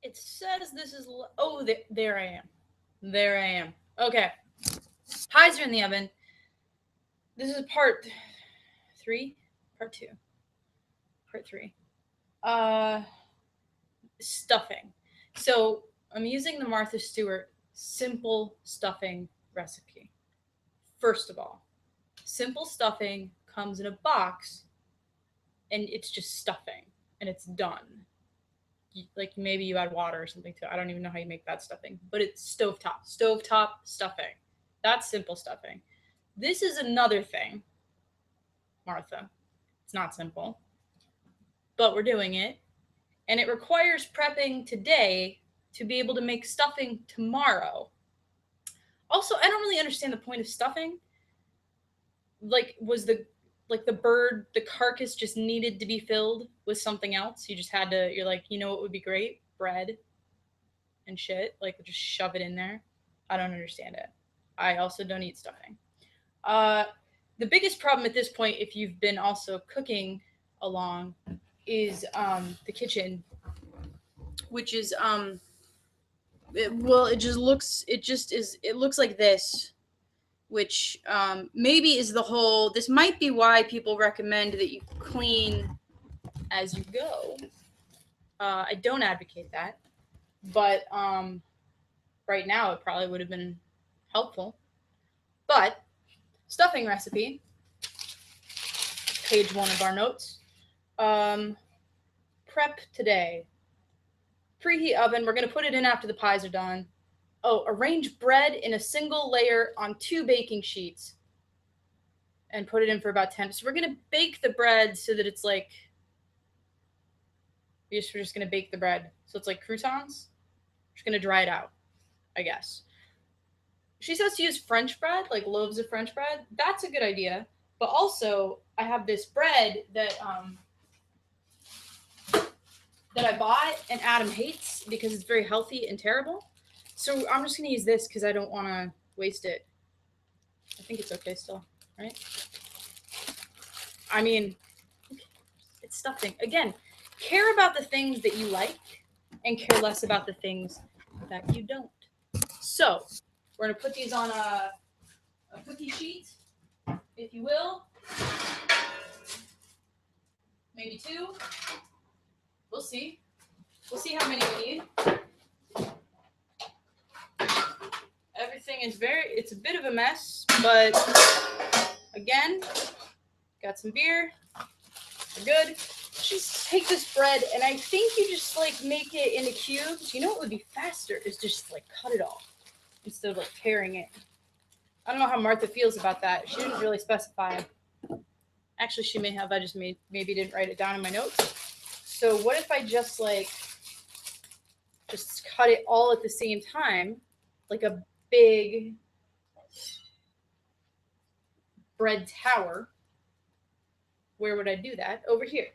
It says this is, oh, there I am. There I am. Okay. Pies are in the oven. This is part three, part two, part three. Uh, Stuffing. So I'm using the Martha Stewart simple stuffing recipe. First of all, simple stuffing comes in a box and it's just stuffing and it's done. Like maybe you add water or something to it. I don't even know how you make that stuffing, but it's stovetop stuffing. That's simple stuffing. This is another thing, Martha. It's not simple, but we're doing it. And it requires prepping today to be able to make stuffing tomorrow. Also, I don't really understand the point of stuffing. Like, was the bird, the carcass just needed to be filled with something else? You just had to, you're like, you know what would be great? Bread and shit. Like, just shove it in there. I don't understand it. I also don't eat stuffing. Uh, the biggest problem at this point, if you've been also cooking along, is the kitchen, which is well, it looks like this, which maybe is the whole. This might be why people recommend that you clean as you go. I don't advocate that, but right now it probably would have been helpful. But stuffing recipe, page one of our notes. Um, Prep today. Preheat oven. We're gonna put it in after the pies are done. Oh, arrange bread in a single layer on 2 baking sheets and put it in for about 10. So we're gonna bake the bread so that it's like we're just gonna bake the bread so it's like croutons. We're just gonna dry it out, I guess. She says to use French bread, like loaves of French bread. That's a good idea. But also, I have this bread that I bought and Adam hates because it's very healthy and terrible. So I'm just gonna use this because I don't want to waste it. I think it's okay still, right? I mean, it's stuffing. Again, care about the things that you like and care less about the things that you don't. So we're gonna put these on a cookie sheet, if you will. Maybe 2. We'll see. We'll see how many we need. Everything is it's a bit of a mess, but again, got some beer. We're good. Just take this bread, and I think you just like make it into cubes. You know what would be faster is just like cut it off instead of like tearing it. I don't know how Martha feels about that. She didn't really specify. Actually, she may have. I just maybe didn't write it down in my notes. So what if I just cut it all at the same time, like a big bread tower? Where would I do that? Over here.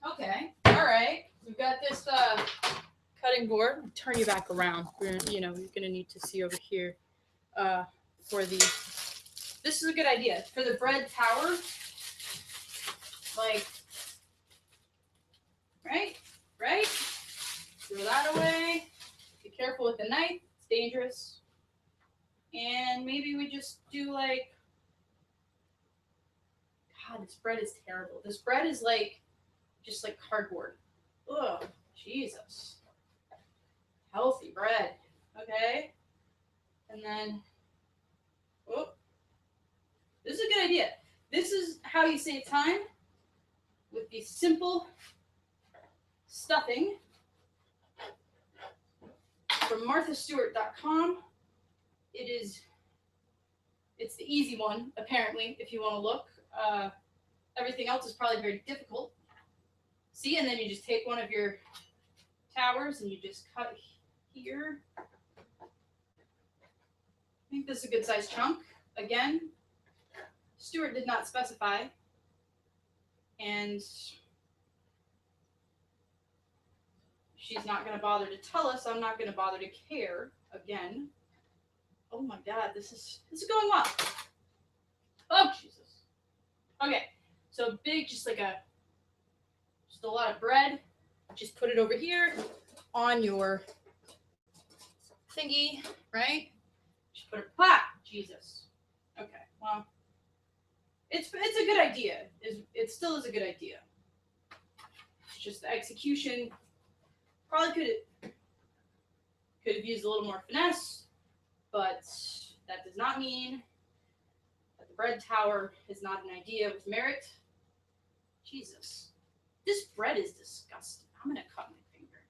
Okay. All right. We've got this cutting board. Turn you back around. You're gonna need to see over here for the. This is a good idea for the bread tower. Like, right. Throw that away. Be careful with the knife. It's dangerous. And maybe we just do like. God, this bread is terrible. This bread is like, just like cardboard. Ugh, Jesus. Healthy bread. Okay. And then, oh, this is a good idea. This is how you save time with the simple stuffing from marthastewart.com. It's the easy one, apparently, if you want to look. Everything else is probably very difficult. See, and then you just take one of your towers and you just cut here. I think this is a good size chunk. Again, Stewart did not specify. And she's not going to bother to tell us. I'm not going to bother to care. Again. Oh my God, this is going well. Oh, Jesus. Okay, so big, just a lot of bread. just put it over here on your thingy, right? Just put it, Jesus. Okay, well, it's a good idea. It still is a good idea. It's just the execution probably could have used a little more finesse, but that does not mean that the bread tower is not an idea with merit. Jesus. This bread is disgusting. I'm going to cut my finger.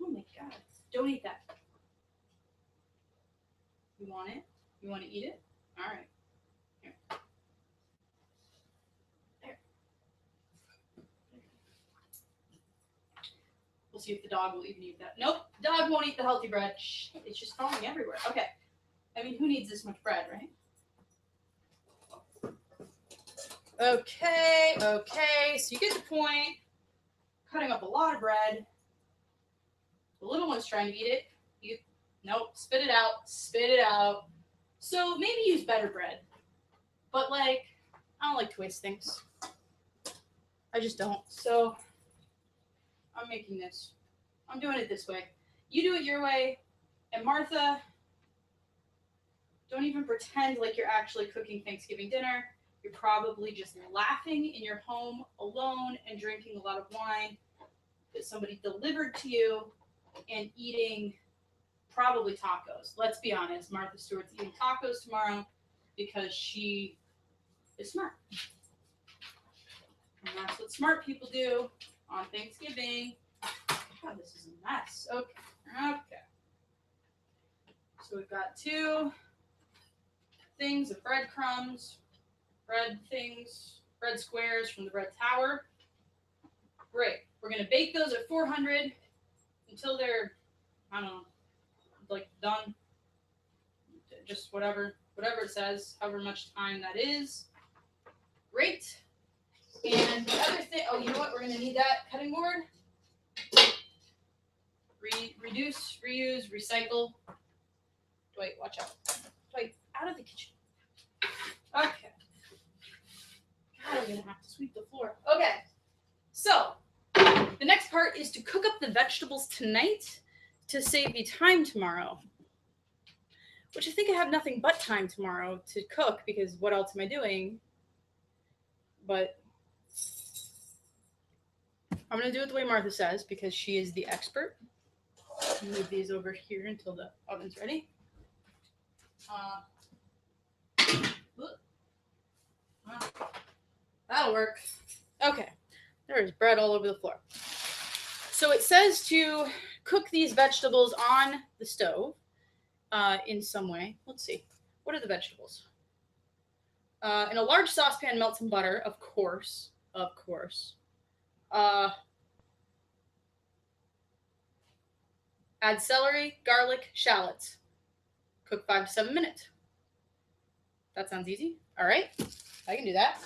Oh my God. Don't eat that. You want it? You want to eat it? All right. Here. There. We'll see if the dog will even eat that. Nope. Dog won't eat the healthy bread. Shh, it's just falling everywhere. Okay. I mean, who needs this much bread, right? Okay. So you get the point. Cutting up a lot of bread. The little one's trying to eat it. Nope, spit it out. So maybe use better bread. But I don't like to waste things. I just don't. So I'm making this. I'm doing it this way. You do it your way. And Martha, don't even pretend like you're actually cooking Thanksgiving dinner. You're probably just laughing in your home alone and drinking a lot of wine that somebody delivered to you and eating probably tacos. Let's be honest. Martha Stewart's eating tacos tomorrow because she is smart. And that's what smart people do on Thanksgiving. God, this is a mess. Okay. So we've got 2 things of breadcrumbs, bread squares from the bread tower. Great. We're going to bake those at 400 until they're, I don't know, done. Just whatever it says, however much time that is. Great. And the other thing, oh, you know what? We're going to need that cutting board. Reduce, reuse, recycle. Dwight, watch out. Dwight, out of the kitchen. Okay. God, I'm going to have to sweep the floor. Okay. So, the next part is to cook up the vegetables tonight to save you time tomorrow. Which I think I have nothing but time tomorrow to cook because what else am I doing? But I'm going to do it the way Martha says because she is the expert. Move these over here until the oven's ready. That'll work. Okay. There's bread all over the floor. So it says to cook these vegetables on the stove in some way. Let's see. What are the vegetables? In a large saucepan, melt some butter, of course. Add celery, garlic, shallots. Cook 5 to 7 minutes. That sounds easy. All right. I can do that.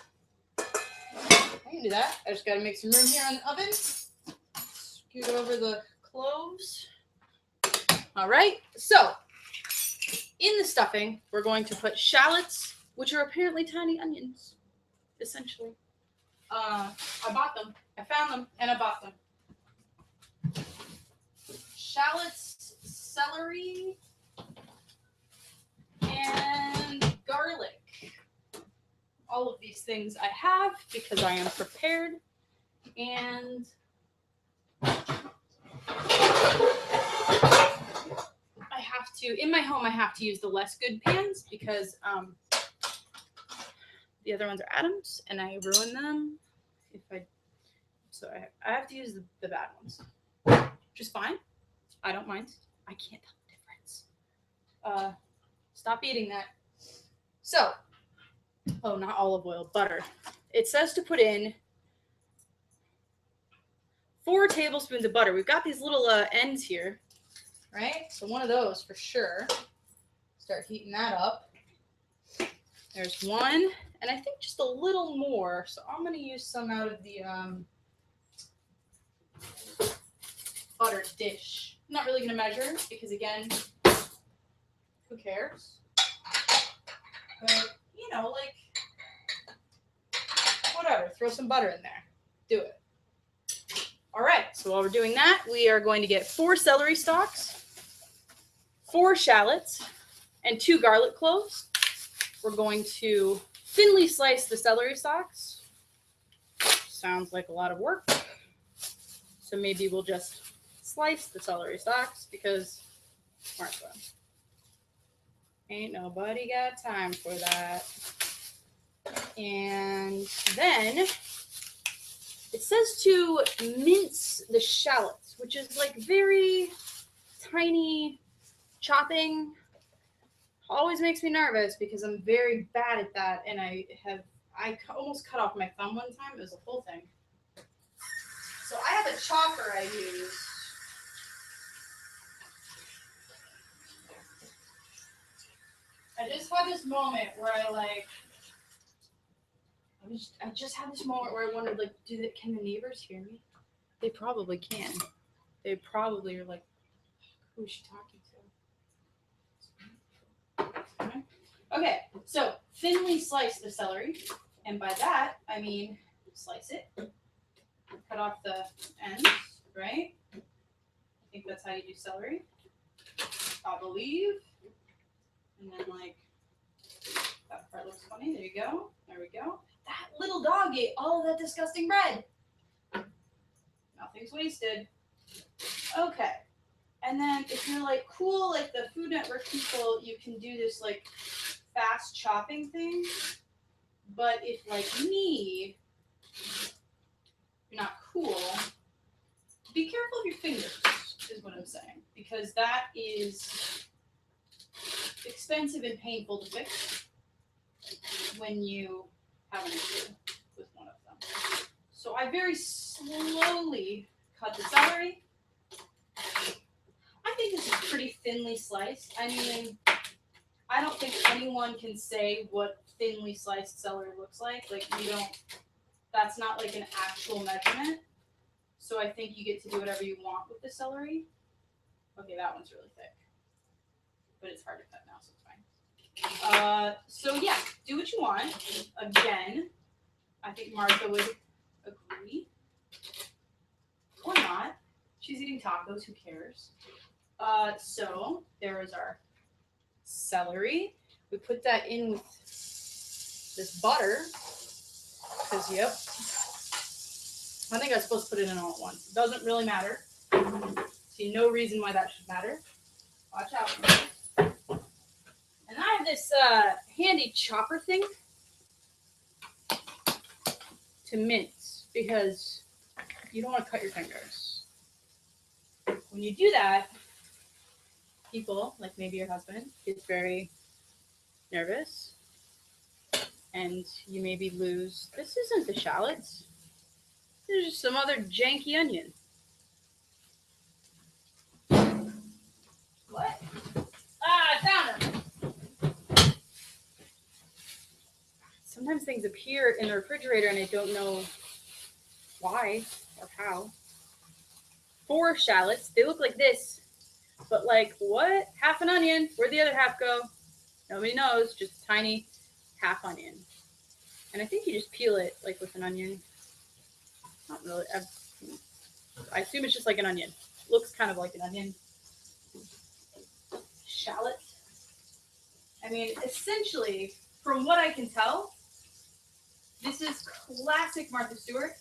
I just got to make some room here on the oven. Scoot over the cloves. All right. So, in the stuffing, we're going to put shallots, which are apparently tiny onions, essentially. I bought them. I found them, and I bought them. Shallots, celery, and garlic. All of these things I have because I am prepared. And I have to, in my home, I have to use the less good pans because the other ones are Adams and I ruin them so I have to use the bad ones, which is fine. I don't mind. I can't tell the difference. Stop eating that. So, oh, not olive oil, butter. It says to put in 4 tablespoons of butter. We've got these little ends here, right? So one of those for sure. Start heating that up. There's one, and I think just a little more. So I'm going to use some out of the butter dish. I'm not really going to measure because, again, who cares? But, whatever. Throw some butter in there. Do it. All right, so while we're doing that, we are going to get 4 celery stalks, 4 shallots, and 2 garlic cloves. We're going to thinly slice the celery stalks. Sounds like a lot of work. So maybe we'll just slice the celery stalks because Martha, ain't nobody got time for that. And then it says to mince the shallots, which is like very tiny chopping. Always makes me nervous because I'm very bad at that, and I almost cut off my thumb one time. It was a whole thing. So I have a chopper I use. I just had this moment where I just had this moment where I wondered, like, can the neighbors hear me? They probably can. They probably are like, who is she talking to? Okay, so thinly slice the celery, and by that I mean slice it, cut off the ends, right? I think that's how you do celery, I believe. And then like, that part looks funny, there you go, there we go. That little dog ate all of that disgusting bread. Nothing's wasted. Okay. And then if you're like cool, like the Food Network people, you can do this like fast chopping thing. But if like me, you're not cool, be careful of your fingers, is what I'm saying. Because that is expensive and painful to fix when you have an issue with one of them. So I very slowly cut the celery. I think this is pretty thinly sliced. I mean, I don't think anyone can say what thinly sliced celery looks like. Like, that's not like an actual measurement. So I think you get to do whatever you want with the celery. Okay, that one's really thick. But it's hard to cut now, so it's fine. So yeah, do what you want. Again, I think Martha would agree. Or not. She's eating tacos, who cares? So there is our celery. We put that in with this butter. Because, yep. I think I was supposed to put it in all at once. It doesn't really matter. See no reason why that should matter. Watch out. And I have this handy chopper thing to mince because you don't want to cut your fingers. When you do that, people, like maybe your husband, gets very nervous and you maybe lose. This isn't the shallots. There's just some other janky onion. What? I found them. Sometimes things appear in the refrigerator and I don't know why or how. 4 shallots. They look like this. But like, what? Half an onion. Where'd the other half go? Nobody knows. Just a tiny half onion. And I think you just peel it like with an onion. Not really. I assume it's just like an onion. Looks kind of like an onion. Shallot. I mean, essentially, from what I can tell, this is classic Martha Stewart.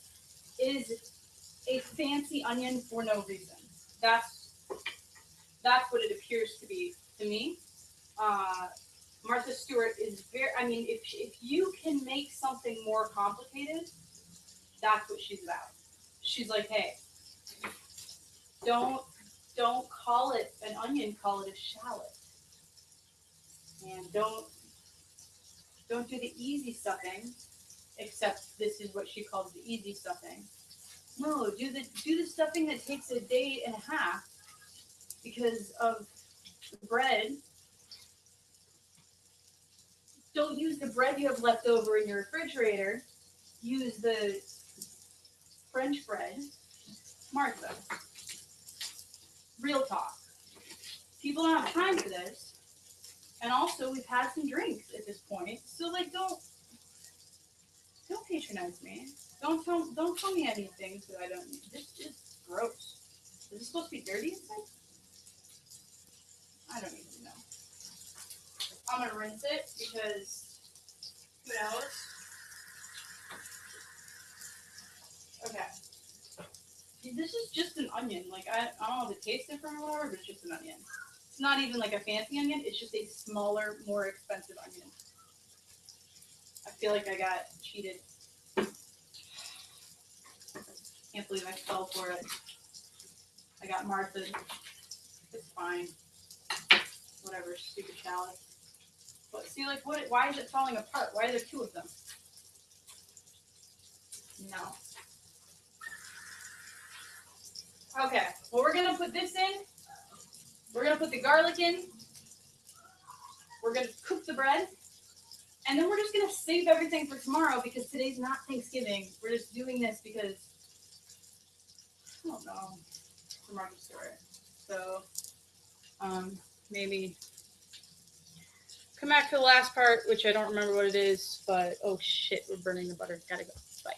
It is a fancy onion for no reason. That's what it appears to be to me. Martha Stewart is very, I mean, if you can make something more complicated, that's what she's about. She's like, hey, don't call it an onion, call it a shallot. And don't do the easy stuffing, except this is what she calls the easy stuffing. No, do the stuffing that takes a day and a half because of the bread. Don't use the bread you have left over in your refrigerator. Use the French bread. Martha. Real talk. People don't have time for this. And also, we've had some drinks at this point. So, like, don't pay patronize me. Don't tell me any things that I don't need. This is gross. Is this supposed to be dirty inside? I don't even know. I'm gonna rinse it because who knows? Okay. This is just an onion. Like I don't know if it tastes different or whatever, but it's just an onion. It's not even like a fancy onion. It's just a smaller, more expensive onion. I feel like I got cheated. Can't believe I fell for it. I got Martha. It's fine. Whatever, stupid chalice. But see, like, what? Why is it falling apart? Why are there two of them? No. Okay, well, we're gonna put this in. We're gonna put the garlic in. We're gonna cook the bread. And then we're just gonna save everything for tomorrow because today's not Thanksgiving. We're just doing this because, I don't know, for Martha Stewart. So, maybe come back to the last part, which I don't remember what it is, but oh shit, we're burning the butter. Gotta go. Bye.